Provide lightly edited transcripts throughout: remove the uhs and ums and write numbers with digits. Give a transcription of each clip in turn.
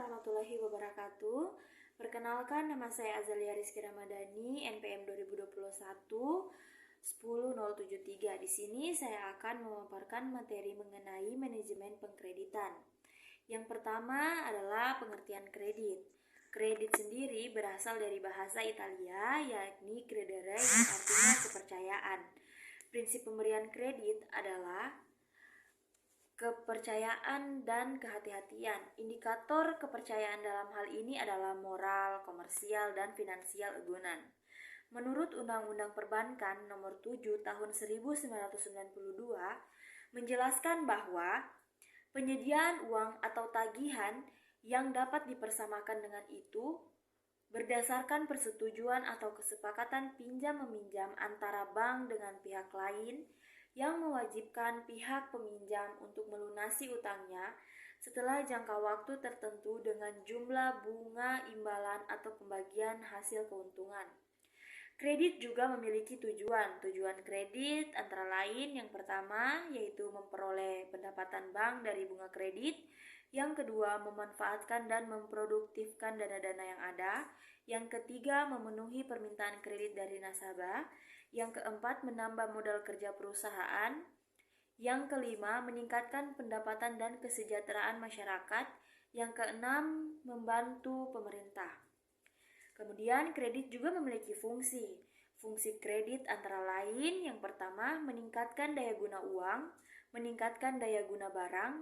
warahmatullahi wabarakatuh. Perkenalkan, nama saya Azalia Rizky Ramadhani, NPM 2021 10073. Di sini saya akan memaparkan materi mengenai manajemen pengkreditan. Yang pertama adalah pengertian kredit. Kredit sendiri berasal dari bahasa Italia, yakni credere, yang artinya kepercayaan. Prinsip pemberian kredit adalah kepercayaan dan kehati-hatian. Indikator kepercayaan dalam hal ini adalah moral, komersial, dan finansial agunan. Menurut Undang-Undang Perbankan Nomor 7 Tahun 1992 menjelaskan bahwa penyediaan uang atau tagihan yang dapat dipersamakan dengan itu berdasarkan persetujuan atau kesepakatan pinjam-meminjam antara bank dengan pihak lain yang mewajibkan pihak peminjam untuk melunasi utangnya setelah jangka waktu tertentu dengan jumlah bunga imbalan atau pembagian hasil keuntungan. Kredit juga memiliki tujuan. Tujuan kredit antara lain yang pertama yaitu memperoleh pendapatan bank dari bunga kredit, yang kedua memanfaatkan dan memproduktifkan dana-dana yang ada, yang ketiga memenuhi permintaan kredit dari nasabah, yang keempat menambah modal kerja perusahaan, yang kelima meningkatkan pendapatan dan kesejahteraan masyarakat, yang keenam membantu pemerintah. Kemudian kredit juga memiliki fungsi. Fungsi kredit antara lain yang pertama meningkatkan daya guna uang, meningkatkan daya guna barang,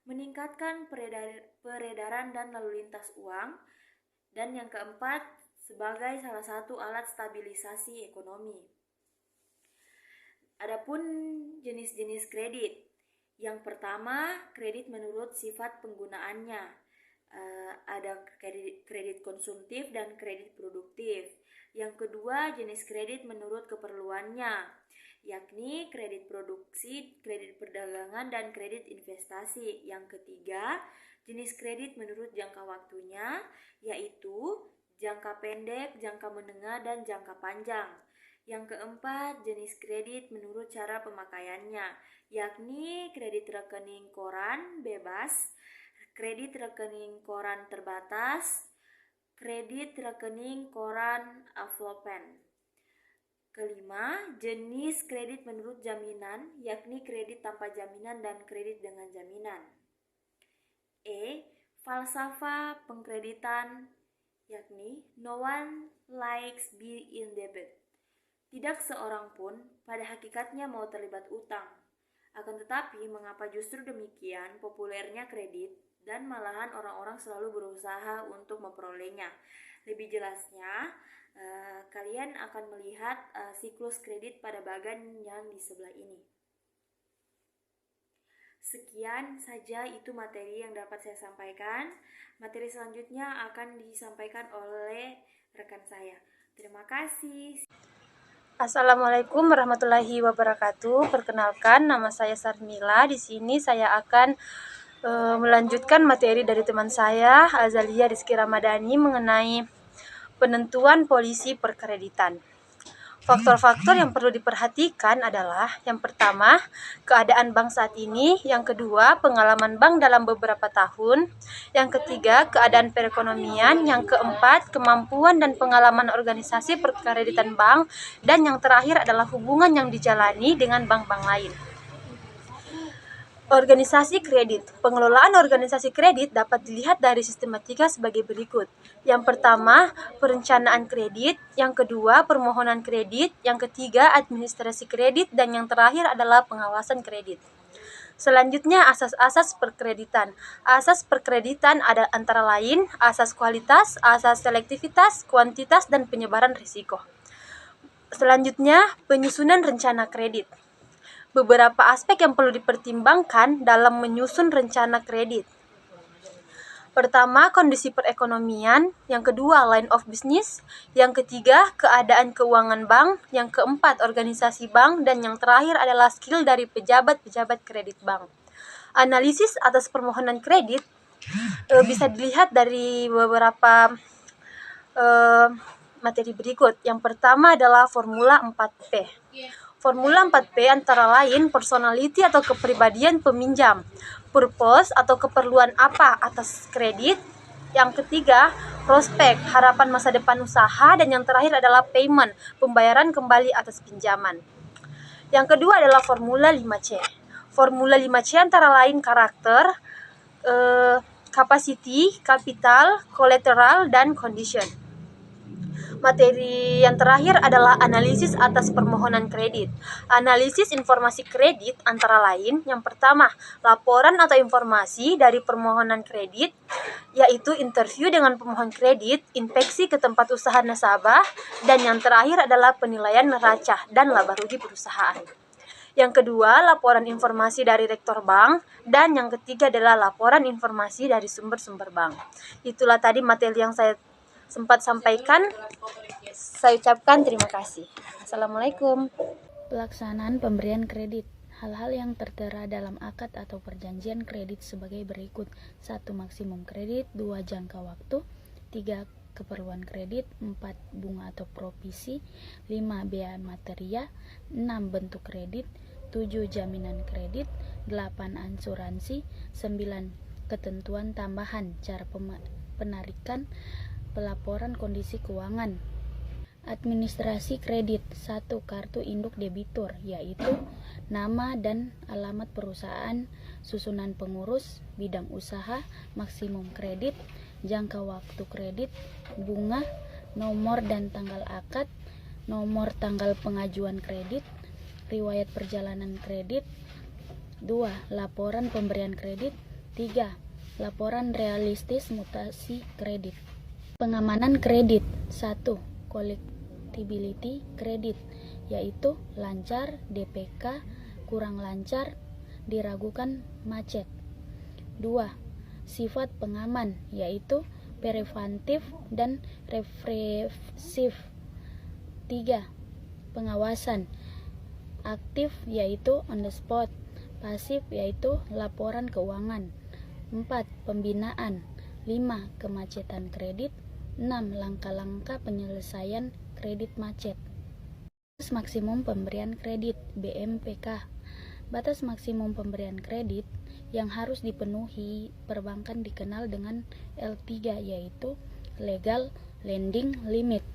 meningkatkan peredaran dan lalu lintas uang, dan yang keempat sebagai salah satu alat stabilisasi ekonomi. Adapun jenis-jenis kredit. Yang pertama, kredit menurut sifat penggunaannya. Ada kredit konsumtif dan kredit produktif. Yang kedua, jenis kredit menurut keperluannya, yakni kredit produksi, kredit perdagangan, dan kredit investasi. Yang ketiga, jenis kredit menurut jangka waktunya, yaitu jangka pendek, jangka menengah, dan jangka panjang. Yang keempat, jenis kredit menurut cara pemakaiannya, yakni kredit rekening koran bebas, kredit rekening koran terbatas, kredit rekening koran avlopen. Kelima, jenis kredit menurut jaminan, yakni kredit tanpa jaminan dan kredit dengan jaminan. Falsafah pengkreditan, yakni no one likes be in debt. Tidak seorang pun pada hakikatnya mau terlibat utang. Akan tetapi, mengapa justru demikian populernya kredit dan malahan orang-orang selalu berusaha untuk memperolehnya? Lebih jelasnya, kalian akan melihat siklus kredit pada bagan yang di sebelah ini. Sekian saja itu materi yang dapat saya sampaikan. Materi selanjutnya akan disampaikan oleh rekan saya. Terima kasih. Assalamualaikum warahmatullahi wabarakatuh. Perkenalkan, nama saya Sarmila. Di sini saya akan melanjutkan materi dari teman saya, Azalia Rizky Ramadhani, mengenai penentuan polisi perkreditan. Faktor-faktor yang perlu diperhatikan adalah yang pertama, keadaan bank saat ini, yang kedua, pengalaman bank dalam beberapa tahun, yang ketiga, keadaan perekonomian, yang keempat, kemampuan dan pengalaman organisasi perkreditan bank, dan yang terakhir adalah hubungan yang dijalani dengan bank-bank lain. Organisasi kredit. Pengelolaan organisasi kredit dapat dilihat dari sistematika sebagai berikut. Yang pertama, perencanaan kredit. Yang kedua, permohonan kredit. Yang ketiga, administrasi kredit. Dan yang terakhir adalah pengawasan kredit. Selanjutnya, asas-asas perkreditan. Asas perkreditan ada antara lain asas kualitas, asas selektivitas, kuantitas, dan penyebaran risiko. Selanjutnya, penyusunan rencana kredit. Beberapa aspek yang perlu dipertimbangkan dalam menyusun rencana kredit. Pertama, kondisi perekonomian. Yang kedua, line of business. Yang ketiga, keadaan keuangan bank. Yang keempat, organisasi bank. Dan yang terakhir adalah skill dari pejabat-pejabat kredit bank. Analisis atas permohonan kredit bisa dilihat dari beberapa materi berikut. Yang pertama adalah formula 4P. Formula 4P antara lain personality atau kepribadian peminjam, purpose atau keperluan apa atas kredit, Yang ketiga, prospek, harapan masa depan usaha. Dan yang terakhir adalah payment, pembayaran kembali atas pinjaman. Yang kedua adalah formula 5C. Formula 5C antara lain karakter, capacity, capital, collateral, dan condition. Materi yang terakhir adalah analisis atas permohonan kredit. Analisis informasi kredit antara lain, yang pertama, laporan atau informasi dari permohonan kredit, yaitu interview dengan pemohon kredit, inspeksi ke tempat usaha nasabah, dan yang terakhir adalah penilaian neraca dan laba rugi perusahaan. Yang kedua, laporan informasi dari rektor bank, dan yang ketiga adalah laporan informasi dari sumber-sumber bank. Itulah tadi materi yang saya sempat sampaikan. Saya ucapkan terima kasih. Assalamualaikum. Pelaksanaan pemberian kredit. Hal-hal yang tertera dalam akad atau perjanjian kredit sebagai berikut. 1. Maksimum kredit. 2. Jangka waktu. 3. Keperluan kredit. 4. Bunga atau provisi. 5. Biaya materia. 6. Bentuk kredit. 7. Jaminan kredit. 8. Asuransi. 9. Ketentuan tambahan. Cara penarikan pelaporan kondisi keuangan. Administrasi kredit. 1. Kartu induk debitur, yaitu nama dan alamat perusahaan, susunan pengurus, bidang usaha, maksimum kredit, jangka waktu kredit, bunga, nomor dan tanggal akad, nomor tanggal pengajuan kredit, riwayat perjalanan kredit. 2. Laporan pemberian kredit. 3. Laporan realistis mutasi kredit. Pengamanan kredit. 1. Collectibility kredit, yaitu lancar, DPK, kurang lancar, diragukan, macet. 2. Sifat pengaman, yaitu preventif dan represif. 3. Pengawasan, aktif yaitu on the spot, pasif yaitu laporan keuangan. 4. Pembinaan. 5. Kemacetan kredit. 6. Langkah-langkah penyelesaian kredit macet. Batas maksimum pemberian kredit (BMPK). Batas maksimum pemberian kredit yang harus dipenuhi perbankan dikenal dengan L3, yaitu Legal Lending Limit.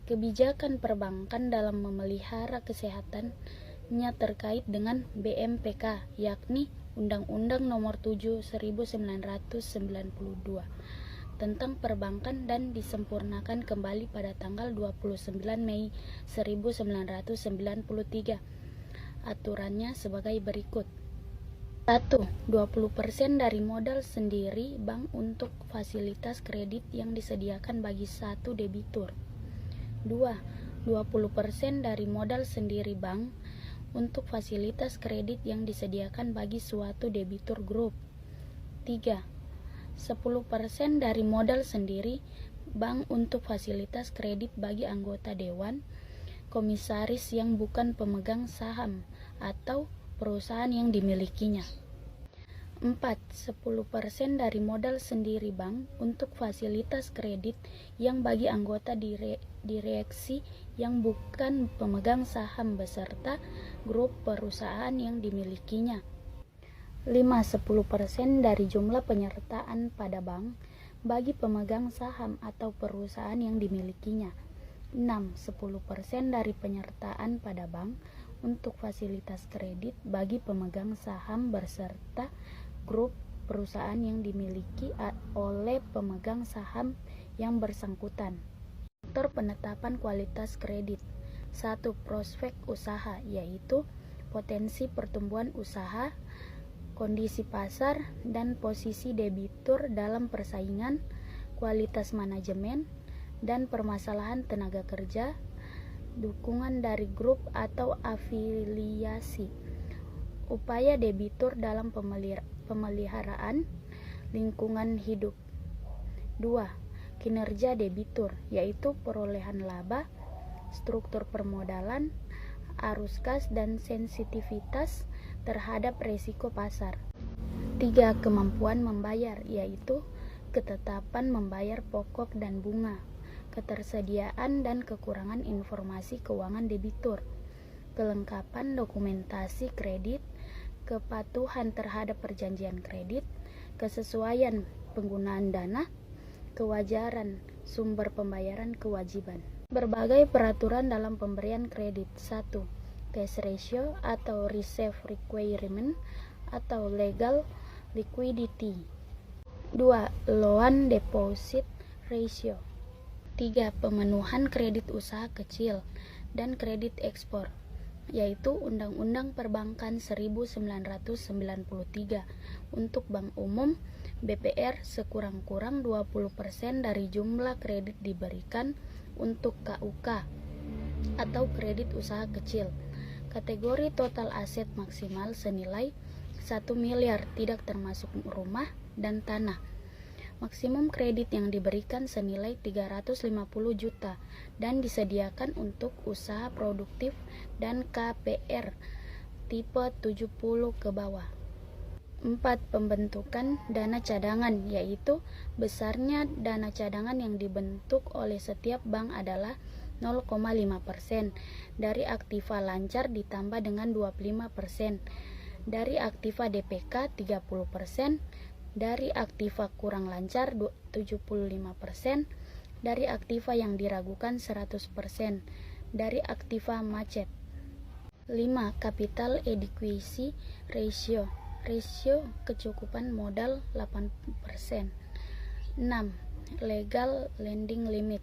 Kebijakan perbankan dalam memelihara kesehatannya terkait dengan BMPK, yakni Undang-Undang Nomor 7 1992 tentang perbankan dan disempurnakan kembali pada tanggal 29 Mei 1993. Aturannya sebagai berikut. 1. 20% dari modal sendiri bank untuk fasilitas kredit yang disediakan bagi satu debitur. 2. 20% dari modal sendiri bank untuk fasilitas kredit yang disediakan bagi suatu debitur grup. 3. 10% dari modal sendiri bank untuk fasilitas kredit bagi anggota dewan, komisaris yang bukan pemegang saham, atau perusahaan yang dimilikinya. 4. 10% dari modal sendiri bank untuk fasilitas kredit yang bagi anggota direksi yang bukan pemegang saham beserta grup perusahaan yang dimilikinya. 5. 10% dari jumlah penyertaan pada bank bagi pemegang saham atau perusahaan yang dimilikinya. 6. 10% dari penyertaan pada bank untuk fasilitas kredit bagi pemegang saham beserta grup perusahaan yang dimiliki oleh pemegang saham yang bersangkutan. Faktor penetapan kualitas kredit. 1. Prospek usaha, yaitu potensi pertumbuhan usaha, kondisi pasar dan posisi debitur dalam persaingan, kualitas manajemen, dan permasalahan tenaga kerja, dukungan dari grup atau afiliasi, upaya debitur dalam pemeliharaan lingkungan hidup. 2. Kinerja debitur, yaitu perolehan laba, struktur permodalan, arus kas, dan sensitivitas terhadap resiko pasar. 3. Kemampuan membayar, yaitu ketetapan membayar pokok dan bunga, ketersediaan dan kekurangan informasi keuangan debitur, kelengkapan dokumentasi kredit, kepatuhan terhadap perjanjian kredit, kesesuaian penggunaan dana, kewajaran sumber pembayaran kewajiban. Berbagai peraturan dalam pemberian kredit. 1. Cash ratio atau reserve requirement atau legal liquidity. 2. Loan deposit ratio. 3. Pemenuhan kredit usaha kecil dan kredit ekspor, yaitu Undang-Undang Perbankan 1993 untuk bank umum BPR sekurang-kurang 20% dari jumlah kredit diberikan untuk KUK atau kredit usaha kecil. Kategori total aset maksimal senilai 1 miliar tidak termasuk rumah dan tanah. Maksimum kredit yang diberikan senilai 350 juta dan disediakan untuk usaha produktif dan KPR tipe 70 ke bawah. 4. Pembentukan dana cadangan, yaitu besarnya dana cadangan yang dibentuk oleh setiap bank adalah 0,5% dari aktiva lancar ditambah dengan 25%, dari aktiva DPK 30%, dari aktiva kurang lancar 75%, dari aktiva yang diragukan 100%, dari aktiva macet. 5. Capital adequacy ratio, rasio kecukupan modal 8%. 6. Legal lending limit,